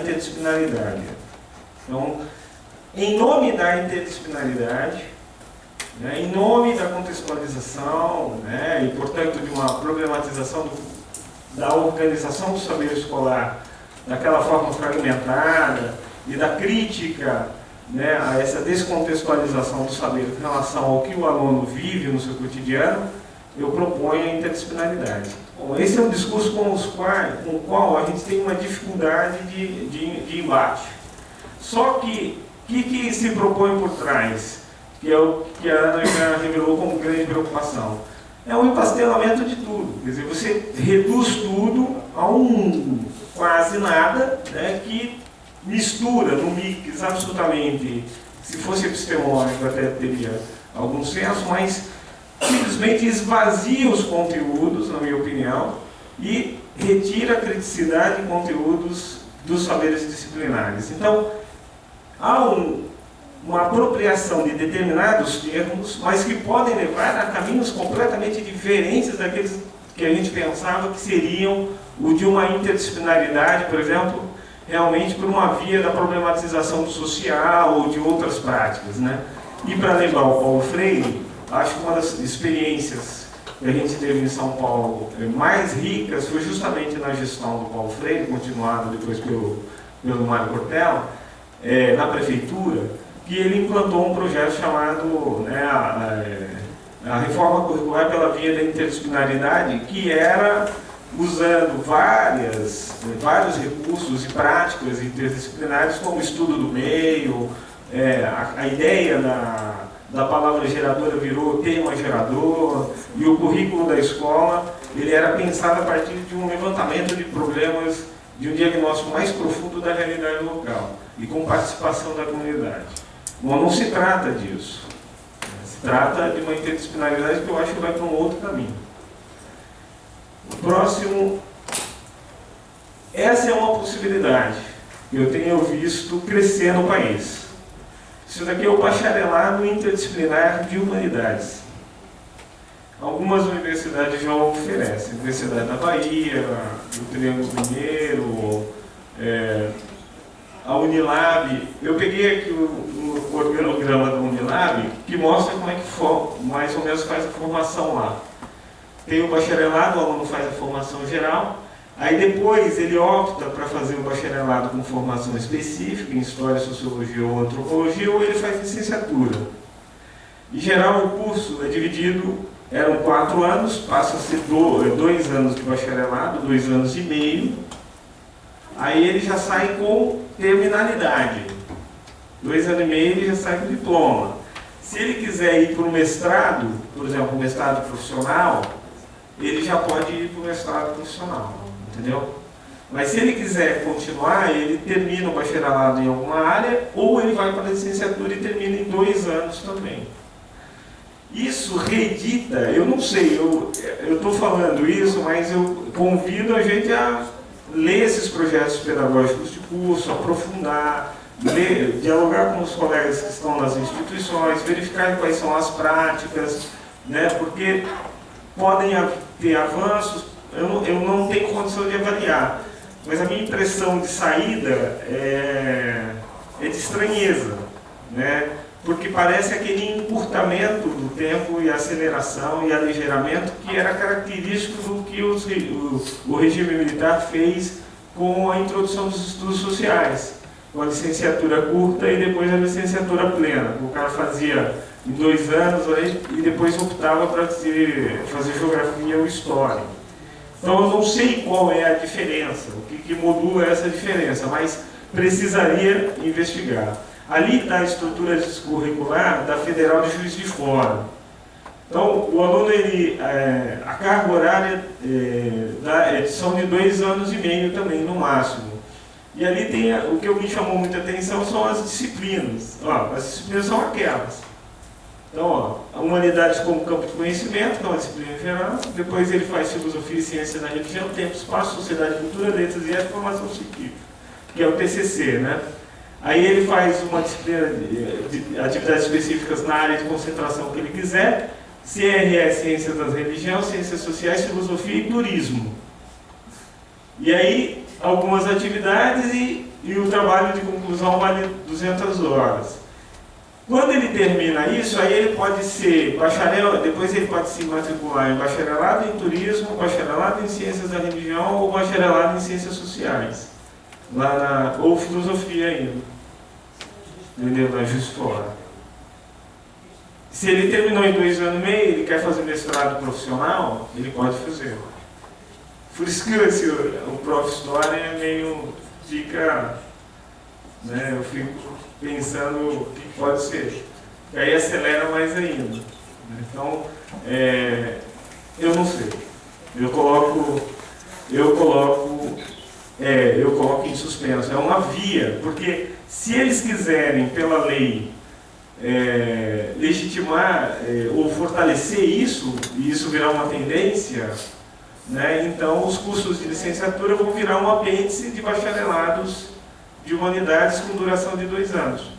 interdisciplinaridade. Então, em nome da interdisciplinaridade, né, em nome da contextualização, né, e, portanto, de uma problematização da organização do saber escolar daquela forma fragmentada e da crítica, né, a essa descontextualização do saber em relação ao que o aluno vive no seu cotidiano, eu proponho a interdisciplinaridade. Bom, esse é um discurso com o qual a gente tem uma dificuldade de embate. Só que o que se propõe por trás, que é o que a Ana já revelou como grande preocupação? É um empastelamento de tudo. Quer dizer, você reduz tudo a um quase nada, né, que mistura no mix absolutamente, se fosse epistemológico até teria algum senso, mas simplesmente esvazia os conteúdos, na minha opinião, e retira a criticidade de conteúdos dos saberes disciplinares. Então, há uma apropriação de determinados termos, mas que podem levar a caminhos completamente diferentes daqueles que a gente pensava que seriam o de uma interdisciplinaridade, por exemplo, realmente por uma via da problematização do social ou de outras práticas, né? E para lembrar o Paulo Freire, acho que uma das experiências que a gente teve em São Paulo mais ricas foi justamente na gestão do Paulo Freire, continuada depois pelo Mário Cortella, na prefeitura, que ele implantou um projeto chamado, né, a reforma curricular pela via da interdisciplinaridade, que era usando vários recursos e práticas interdisciplinares, como o estudo do meio, a ideia da palavra geradora virou tema gerador, e o currículo da escola ele era pensado a partir de um levantamento de problemas, de um diagnóstico mais profundo da realidade local, e com participação da comunidade. Bom, não se trata disso. Se trata de uma interdisciplinaridade que eu acho que vai para um outro caminho. O próximo, essa é uma possibilidade que eu tenho visto crescer no país. Isso daqui é o bacharelado interdisciplinar de humanidades. Algumas universidades já oferecem, a Universidade da Bahia, o Triângulo Mineiro, a Unilab. Eu peguei aqui o organograma da Unilab, que mostra como é que mais ou menos faz a formação lá. Tem o bacharelado, o aluno faz a formação geral, aí depois ele opta para fazer o bacharelado com formação específica, em História, Sociologia ou Antropologia, ou ele faz licenciatura. Em geral, o curso é dividido, eram 4 anos, passa a ser 2 anos de bacharelado, 2 anos e meio, aí ele já sai com terminalidade. 2 anos e meio ele já sai com diploma. Se ele quiser ir para o mestrado, por exemplo, um mestrado profissional, ele já pode ir para o mestrado profissional, entendeu? Mas se ele quiser continuar, ele termina o bacharelado em alguma área, ou ele vai para a licenciatura e termina em 2 anos também. Isso reedita, eu não sei, eu estou falando isso, mas eu convido a gente a ler esses projetos pedagógicos de curso, aprofundar, ler, dialogar com os colegas que estão nas instituições, verificar quais são as práticas, né, porque podem ter avanços, eu não tenho condição de avaliar, mas a minha impressão de saída é de estranheza, né? Porque parece aquele encurtamento do tempo e aceleração e aligeiramento que era característico do que o regime militar fez com a introdução dos estudos sociais, com a licenciatura curta e depois a licenciatura plena. O cara fazia em 2 anos e depois optava para fazer geografia ou história. Então eu não sei qual é a diferença, o que modula essa diferença, mas precisaria investigar. Ali está a estrutura curricular da Federal de Juiz de Fora. Então, o aluno, a carga horária são de 2 anos e meio também, no máximo. E ali tem, o que me chamou muita atenção são as disciplinas. As disciplinas são aquelas. Então, a humanidades como campo de conhecimento, que é uma disciplina geral. Depois ele faz filosofia e ciência da religião, tempo, espaço, sociedade, cultura, letras e formação científica, que é o TCC, né? Aí ele faz uma disciplina de atividades específicas na área de concentração que ele quiser, CRE, Ciência das Religiões, Ciências Sociais, Filosofia e Turismo. E aí, algumas atividades e e o trabalho de conclusão vale 200 horas. Quando ele termina isso, aí ele pode ser bacharel, depois ele pode se matricular em bacharelado em turismo, bacharelado em ciências da religião ou bacharelado em ciências sociais, ou filosofia ainda, entendeu? Na Juiz de Fora. Se ele terminou em 2 anos e meio, ele quer fazer mestrado profissional, ele pode fazer. Por isso que o prof. História é meio, fica, né, eu fico pensando o que pode ser. E aí acelera mais ainda. Então, eu não sei. Eu coloco em suspenso. É uma via, porque se eles quiserem, pela lei, legitimar ou fortalecer isso, e isso virar uma tendência, né, então os cursos de licenciatura vão virar um apêndice de bacharelados de humanidades com duração de 2 anos.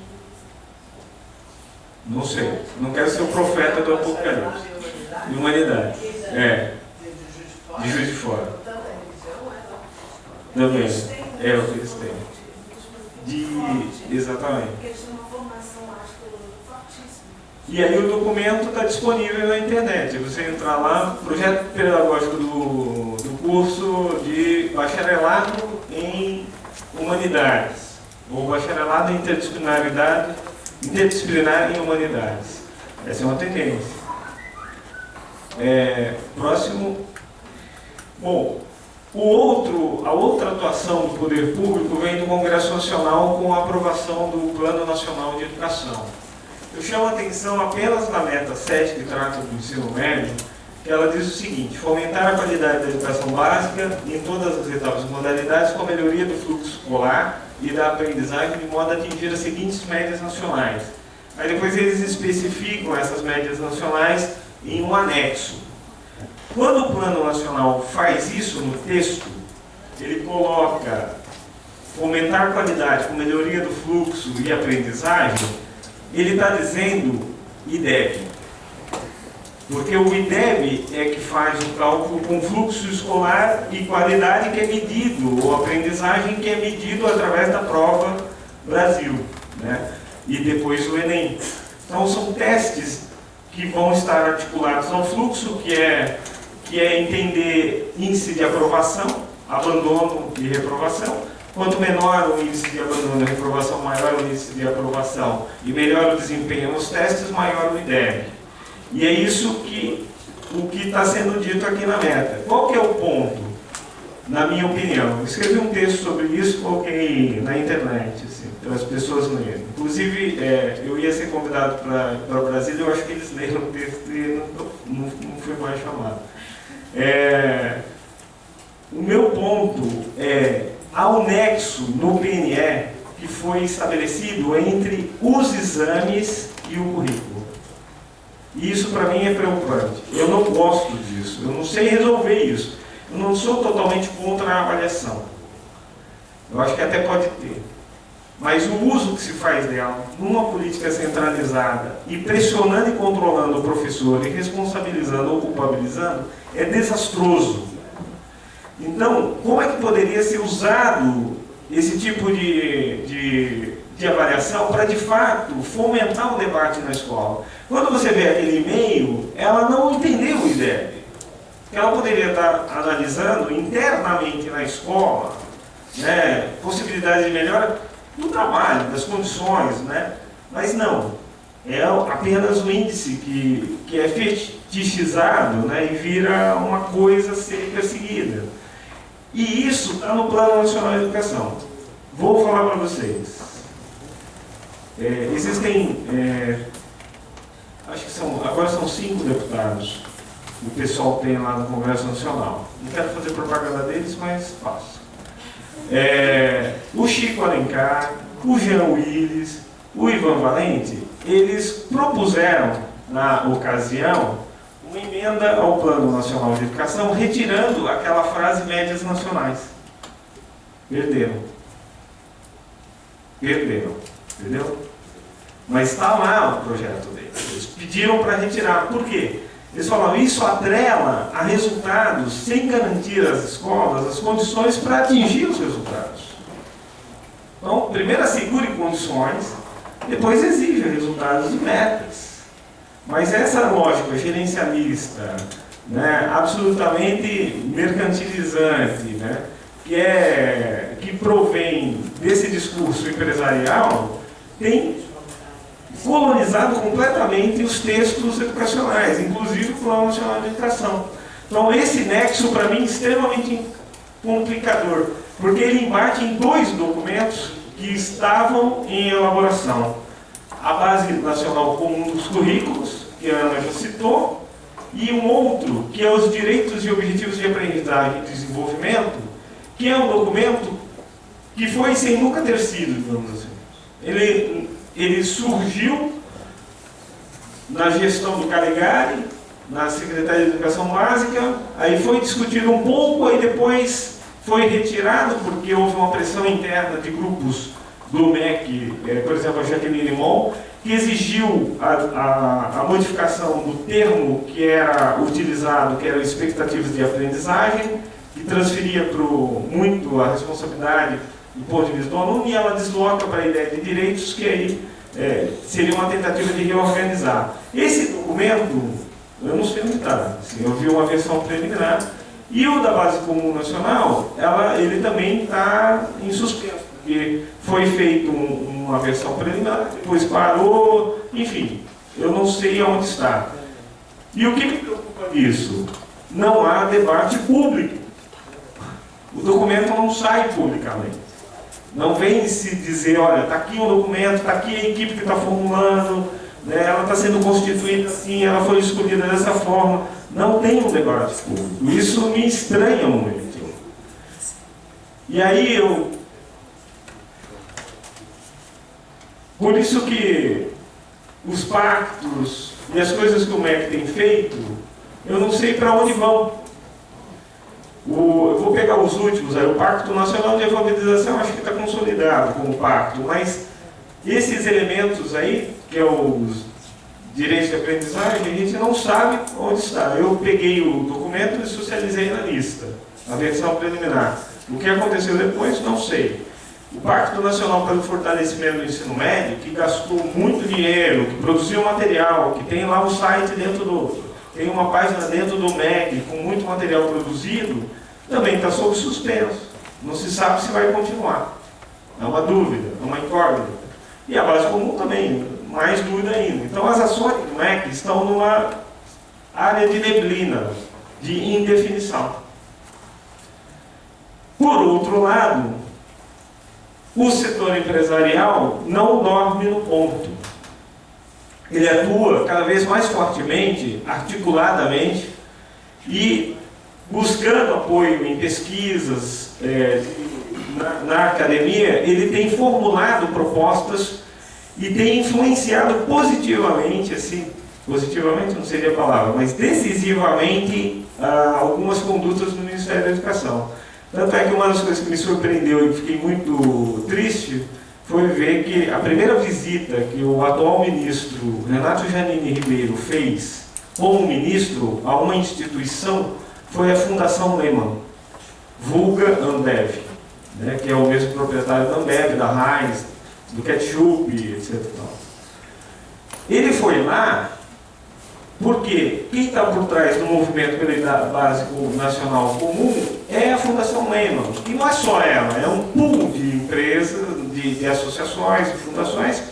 Não sei, não quero ser o profeta do Apocalipse. De humanidades. De Juiz de Fora. Também. É o que eles têm. Exatamente. E aí o documento está disponível na internet. Você entrar lá, projeto pedagógico do curso de bacharelado em humanidades, ou bacharelado em interdisciplinar em humanidades. Essa é uma tendência. Próximo. Bom, a outra atuação do poder público vem do Congresso Nacional com a aprovação do Plano Nacional de Educação. Eu chamo a atenção apenas na meta 7, que trata do ensino médio, que ela diz o seguinte: fomentar a qualidade da educação básica em todas as etapas e modalidades com a melhoria do fluxo escolar e da aprendizagem de modo a atingir as seguintes médias nacionais. Aí depois eles especificam essas médias nacionais em um anexo. Quando o Plano Nacional faz isso no texto, ele coloca fomentar a qualidade com melhoria do fluxo e aprendizagem, ele está dizendo IDEB. Porque o IDEB é que faz o cálculo com fluxo escolar e qualidade que é medido, ou aprendizagem que é medido através da prova Brasil, né? E depois o Enem. Então são testes que vão estar articulados ao fluxo, que é entender índice de aprovação, abandono e reprovação. Quanto menor o índice de abandono e reprovação, maior o índice de aprovação e melhor o desempenho nos testes, maior o IDEB. E é isso o que está sendo dito aqui na meta. Qual que é o ponto, na minha opinião? Eu escrevi um texto sobre isso, coloquei na internet, assim, para as pessoas lerem. Inclusive, eu ia ser convidado para Brasília, eu acho que eles leram o texto e não fui mais chamado. O meu ponto há um nexo no PNE que foi estabelecido entre os exames e o currículo. E isso para mim é preocupante. Eu não gosto disso, eu não sei resolver isso. Eu não sou totalmente contra a avaliação. Eu acho que até pode ter. Mas o uso que se faz dela, numa política centralizada, e pressionando e controlando o professor, e responsabilizando ou culpabilizando, é desastroso. Então, como é que poderia ser usado esse tipo de avaliação para, de fato, fomentar o debate na escola? Quando você vê aquele e-mail, ela não entendeu o IDEB. Ela poderia estar analisando internamente na escola, né, possibilidades de melhora do trabalho, das condições, né? Mas não. É apenas o índice que é fetichizado, né, e vira uma coisa a ser perseguida. E isso está no Plano Nacional de Educação. Vou falar para vocês. Existem, acho que agora são 5 deputados que o pessoal tem lá no Congresso Nacional. Não quero fazer propaganda deles, mas faço. O Chico Alencar, o Jean Willis, o Ivan Valente, eles propuseram, na ocasião, uma emenda ao Plano Nacional de Educação, retirando aquela frase médias nacionais. Perderam. Entendeu? Mas está lá o projeto deles. Eles pediram para retirar. Por quê? Eles falaram, isso atrela a resultados sem garantir às escolas as condições para atingir os resultados. Então, primeiro assegure condições, depois exija resultados e metas. Mas essa lógica gerencialista, né, absolutamente mercantilizante, né, que provém desse discurso empresarial, tem colonizado completamente os textos educacionais, inclusive o Plano Nacional de Educação. Então, esse nexo, para mim, é extremamente complicador, porque ele embate em dois documentos que estavam em elaboração. A Base Nacional Comum dos Currículos, que a Ana já citou, e um outro, que é os Direitos e Objetivos de Aprendizagem e Desenvolvimento, que é um documento que foi sem nunca ter sido, digamos assim. Ele surgiu na gestão do Calegari, na Secretaria de Educação Básica, aí foi discutido um pouco, aí depois foi retirado, porque houve uma pressão interna de grupos do MEC, por exemplo, a Jaqueline Limon, que exigiu a modificação do termo que era utilizado, que eram expectativas de aprendizagem, que transferia muito a responsabilidade do ponto de vista do aluno, e ela desloca para a ideia de direitos, que aí seria uma tentativa de reorganizar. Esse documento, eu não sei onde está, assim, eu vi uma versão preliminar, e o da Base Comum Nacional, ele também está em suspenso, porque foi feita uma versão preliminar, depois parou, enfim, eu não sei onde está. E o que me preocupa disso? Não há debate público. O documento não sai publicamente. Não vem se dizer, olha, está aqui o documento, está aqui a equipe que está formulando, né, ela está sendo constituída assim, ela foi escolhida dessa forma. Não tem um debate público. Isso me estranha muito. E aí por isso que os pactos e as coisas que o MEC tem feito, eu não sei para onde vão. Eu vou pegar os últimos, o Pacto Nacional de Alfabetização, acho que está consolidado como pacto, mas esses elementos aí, que é os direitos de aprendizagem, a gente não sabe onde está. Eu peguei o documento e socializei na lista, a versão preliminar. O que aconteceu depois, não sei. O Pacto Nacional para o Fortalecimento do Ensino Médio, que gastou muito dinheiro, que produziu material, que tem lá um site tem uma página dentro do MEC com muito material produzido, também está sob suspenso. Não se sabe se vai continuar. É uma dúvida, é uma incógnita. E a Base Comum também, mais dúvida ainda. Então as ações do MEC estão numa área de neblina, de indefinição. Por outro lado, o setor empresarial não dorme no ponto. Ele atua cada vez mais fortemente, articuladamente, e buscando apoio em pesquisas na academia, ele tem formulado propostas e tem influenciado positivamente, assim, positivamente não seria a palavra, mas decisivamente algumas condutas do Ministério da Educação. Tanto é que uma das coisas que me surpreendeu e fiquei muito triste foi ver que a primeira visita que o atual ministro Renato Janine Ribeiro fez como ministro a uma instituição foi a Fundação Lehman, vulga Ambev, né, que é o mesmo proprietário da Ambev, da Heinz, do ketchup, etc. Ele foi lá porque quem está por trás do movimento pela básico nacional comum é a Fundação Lehman. E não é só ela, é um pool de empresas, de associações e fundações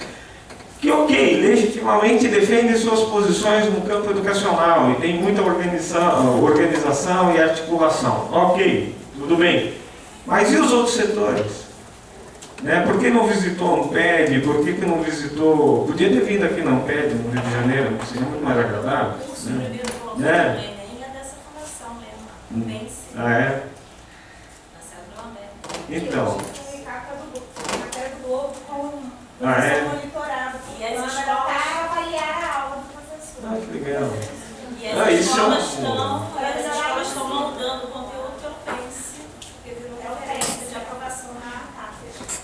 que, ok, legitimamente defendem suas posições no campo educacional e tem muita organização e articulação. Ok, tudo bem. Mas e os outros setores? Né? Por que não visitou a Amped? Por que não visitou... Podia ter vindo aqui na Amped, no Rio de Janeiro, seria muito mais agradável. O curso primeiro do é dessa fundação mesmo, Pense. Ah, é? Na sede do Ambev. Então. Matéria do Globo com monitorado. E as escolas... Para avaliar a aula do professor. Ah, que legal. E as escolas estão moldando o conteúdo pelo Pense, porque virou referência de aprovação na CAPES.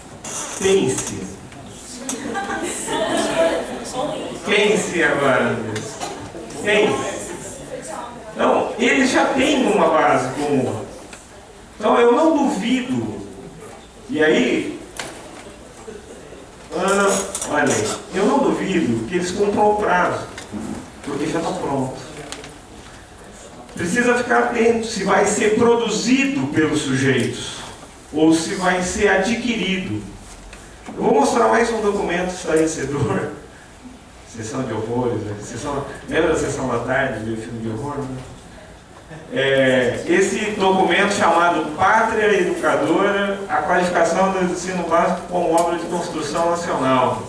Pense. Pense agora. Pense. Então, eles já têm uma base comum. Então, eu não duvido. E aí, Ana, olha aí, eu não duvido que eles cumpram o prazo, porque já está pronto. Precisa ficar atento se vai ser produzido pelos sujeitos ou se vai ser adquirido. Eu vou mostrar mais um documento esclarecedor. Sessão de horrores, né? Lembra da sessão da tarde do filme de horror? Né? Esse documento chamado Pátria Educadora, a qualificação do ensino básico como obra de construção nacional,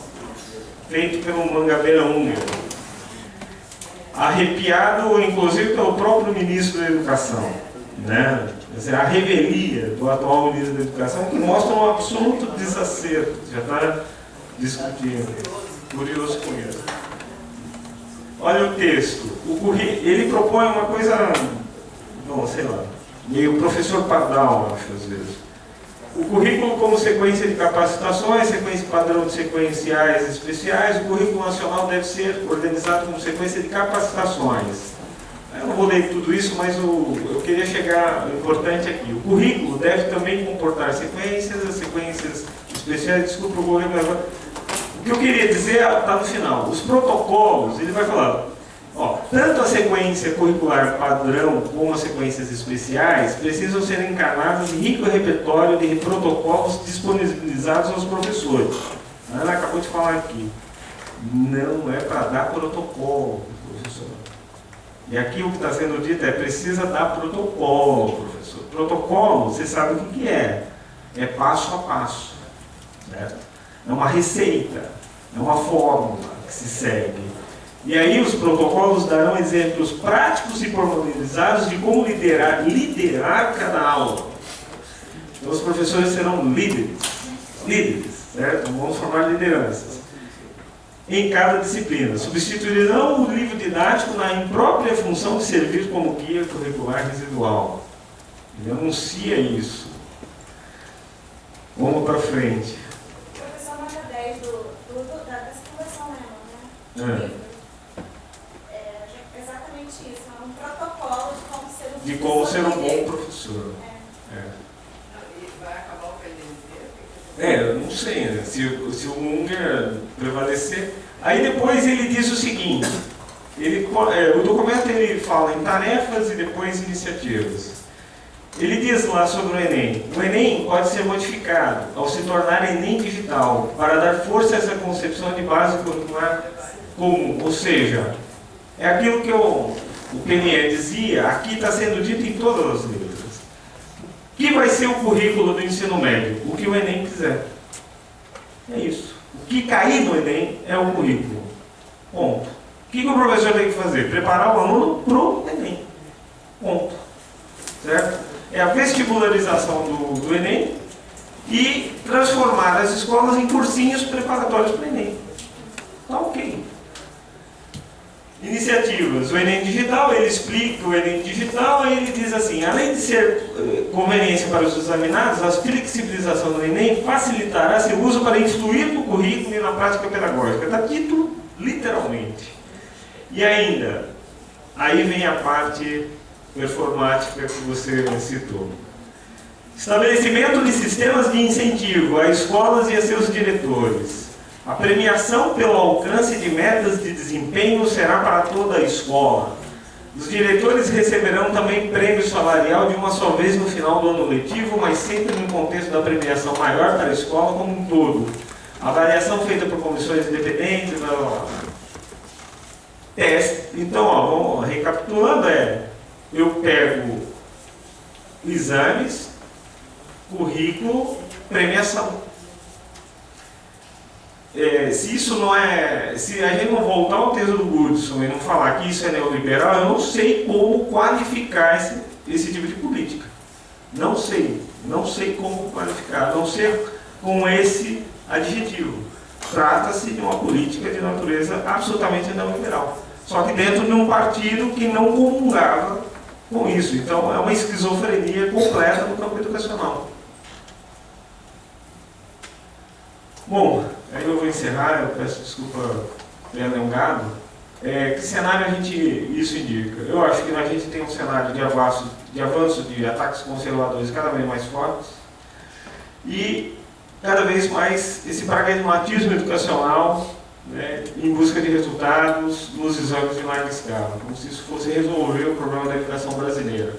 feito pelo Mangabeira húngaro, arrepiado inclusive pelo próprio ministro da Educação, né? A revelia do atual ministro da Educação, que mostra um absoluto desacerto, já está discutindo. Curioso com isso. Olha o texto. Ele propõe uma coisa, bom, sei lá, meio professor Pardal, acho, às vezes. O currículo como sequência de capacitações, sequência padrão de sequenciais especiais, o currículo nacional deve ser organizado como sequência de capacitações. Eu não vou ler tudo isso, mas eu queria chegar importante aqui. O currículo deve também comportar sequências, as sequências especiais, desculpa, eu vou ler agora. O que eu queria dizer está no final. Os protocolos, ele vai falar, tanto a sequência curricular padrão como as sequências especiais precisam ser encarnadas em rico repertório de protocolos disponibilizados aos professores. A Ana acabou de falar aqui. Não é para dar protocolo, professor. E aqui o que está sendo dito é precisa dar protocolo, professor. Protocolo, você sabe o que é. É passo a passo. Certo? É uma receita, é uma fórmula que se segue. E aí os protocolos darão exemplos práticos e formalizados de como liderar cada aula. Então os professores serão líderes, certo? Vamos formar lideranças em cada disciplina. Substituirão o livro didático na imprópria função de servir como guia curricular residual. Ele anuncia isso. Vamos para frente. Exatamente isso, é um protocolo de como ser um bom professor. Vai acabar o PND? Eu não sei, né? Se o Unger prevalecer. Aí depois ele diz o seguinte, o documento ele fala em tarefas e depois iniciativas. Ele diz lá sobre o Enem. O Enem pode ser modificado ao se tornar Enem digital para dar força a essa concepção de base curricular comum, ou seja, é aquilo que o PNE dizia, aqui está sendo dito em todas as letras. O que vai ser o currículo do ensino médio? O que o Enem quiser. É isso. O que cair no Enem é o currículo. Ponto. O que o professor tem que fazer? Preparar o aluno para o Enem. Ponto. Certo? É a vestibularização do Enem e transformar as escolas em cursinhos preparatórios para o Enem. Tá ok. Iniciativas. O Enem Digital, ele explica o Enem Digital, aí ele diz assim, além de ser conveniência para os examinados, a flexibilização do Enem facilitará seu uso para influir no currículo e na prática pedagógica. Está dito literalmente. E ainda, aí vem a parte performática que você citou. Estabelecimento de sistemas de incentivo a escolas e a seus diretores. A premiação pelo alcance de metas de desempenho será para toda a escola. Os diretores receberão também prêmio salarial de uma só vez no final do ano letivo, mas sempre no contexto da premiação maior para a escola como um todo. Avaliação feita por comissões independentes, blá, blá, blá. Teste. Então, vamos recapitulando, eu pego exames, currículo, premiação. Se isso não se a gente não voltar ao texto do Goodson e não falar que isso é neoliberal, eu não sei como qualificar esse tipo de política. Não sei como qualificar, a não ser com esse adjetivo. Trata-se de uma política de natureza absolutamente neoliberal. Só que dentro de um partido que não comungava com isso. Então é uma esquizofrenia completa no campo educacional. Bom, aí eu vou encerrar, eu peço desculpa ter alongado. Que cenário isso indica? Eu acho que a gente tem um cenário de avanço de ataques conservadores cada vez mais fortes e cada vez mais esse pragmatismo educacional, né, em busca de resultados nos exames de larga escala, como se isso fosse resolver o problema da educação brasileira.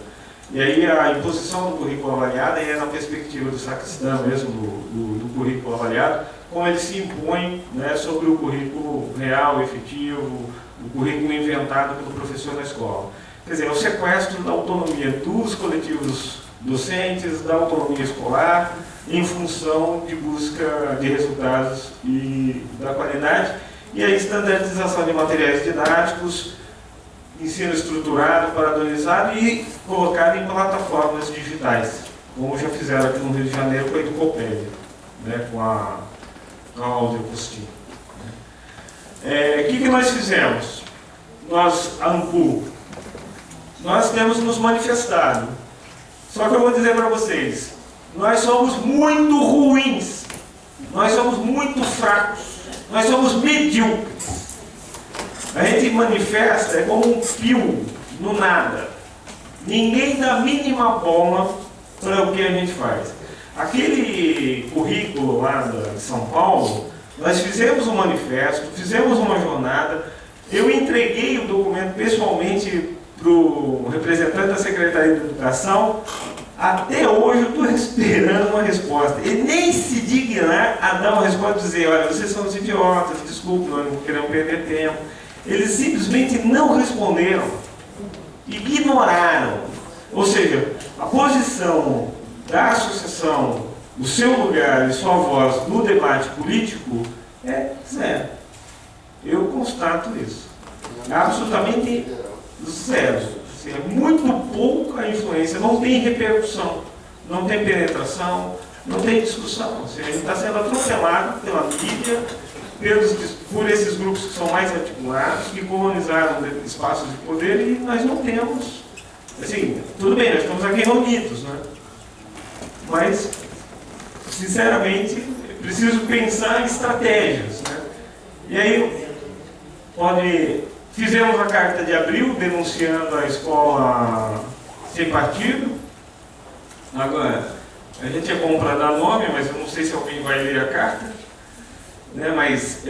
E aí a imposição do currículo avaliado é na perspectiva do Sacristã mesmo, do currículo avaliado, como ele se impõe, né, sobre o currículo real, efetivo, o currículo inventado pelo professor na escola. Quer dizer, é o sequestro da autonomia dos coletivos docentes, da autonomia escolar, em função de busca de resultados e da qualidade, e a estandardização de materiais didáticos, ensino estruturado, padronizado e colocado em plataformas digitais, como já fizeram aqui no Rio de Janeiro com a Educopédia, né, com a Áudio Postinho. O que nós fizemos? Nós, a ANPU, nós temos nos manifestado. Só que eu vou dizer para vocês, nós somos muito ruins, nós somos muito fracos, nós somos medíocres. A gente manifesta é como um fio no nada. Ninguém dá a mínima bola para o que a gente faz. Aquele currículo lá de São Paulo, nós fizemos um manifesto, fizemos uma jornada, eu entreguei o documento pessoalmente para o representante da Secretaria de Educação. Até hoje eu estou esperando uma resposta. Ele nem se dignar a dar uma resposta e dizer, olha, vocês são os idiotas, desculpe, nós não queremos perder tempo. Eles simplesmente não responderam, ignoraram. Ou seja, a posição da associação, o seu lugar e sua voz no debate político é zero. Eu constato isso. Absolutamente zero. Assim, é muito pouca influência, não tem repercussão, não tem penetração, não tem discussão. Assim, a gente está sendo atropelado pela mídia, por esses grupos que são mais articulados, que colonizaram espaços de poder, e nós não temos. Assim, tudo bem, nós estamos aqui reunidos, né? Mas, sinceramente, preciso pensar em estratégias, né? E aí, fizemos a carta de abril, denunciando a escola sem partido. Agora, a gente ia comprar dar nome, mas eu não sei se alguém vai ler a carta, né? Mas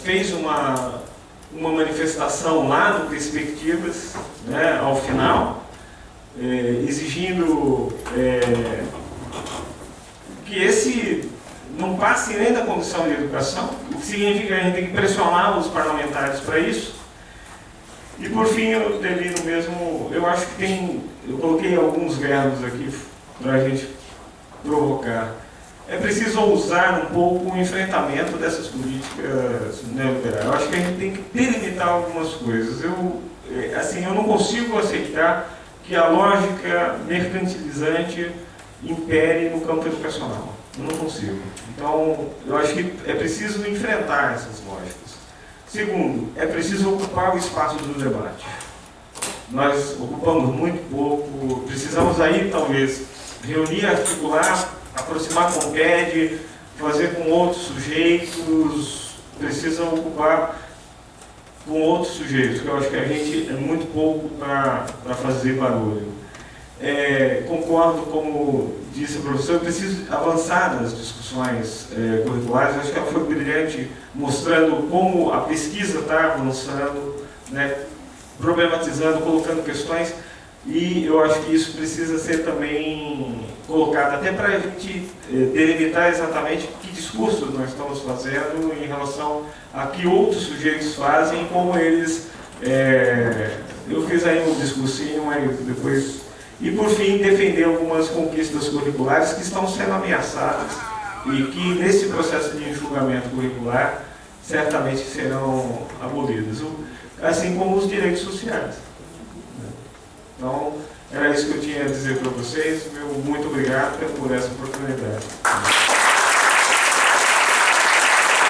fez uma manifestação lá no Perspectivas, né, ao final, exigindo que esse não passe nem da Comissão de Educação, o que significa que a gente tem que pressionar os parlamentares para isso. E por fim, eu termino mesmo, eu acho que eu coloquei alguns verbos aqui para a gente provocar. É preciso ousar um pouco o enfrentamento dessas políticas neoliberais. Eu acho que a gente tem que delimitar algumas coisas. Eu não consigo aceitar que a lógica mercantilizante impere no campo educacional. Eu não consigo. Então, eu acho que é preciso enfrentar essas lógicas. Segundo, é preciso ocupar o espaço do debate. Nós ocupamos muito pouco, precisamos aí, talvez, reunir, articular, aproximar com o PED, fazer com outros sujeitos, precisa ocupar com outros sujeitos, que eu acho que a gente é muito pouco para fazer barulho. Concordo, como disse o professor, eu preciso avançar nas discussões curriculares. Acho que ela foi brilhante, mostrando como a pesquisa está avançando, né, problematizando, colocando questões, e eu acho que isso precisa ser também colocado, até para a gente delimitar exatamente que discurso nós estamos fazendo em relação a que outros sujeitos fazem, como eles... eu fiz aí um discursinho, mas depois... E, por fim, defender algumas conquistas curriculares que estão sendo ameaçadas e que, nesse processo de enxugamento curricular, certamente serão abolidas, assim como os direitos sociais. Então, era isso que eu tinha a dizer para vocês. Muito obrigado por essa oportunidade.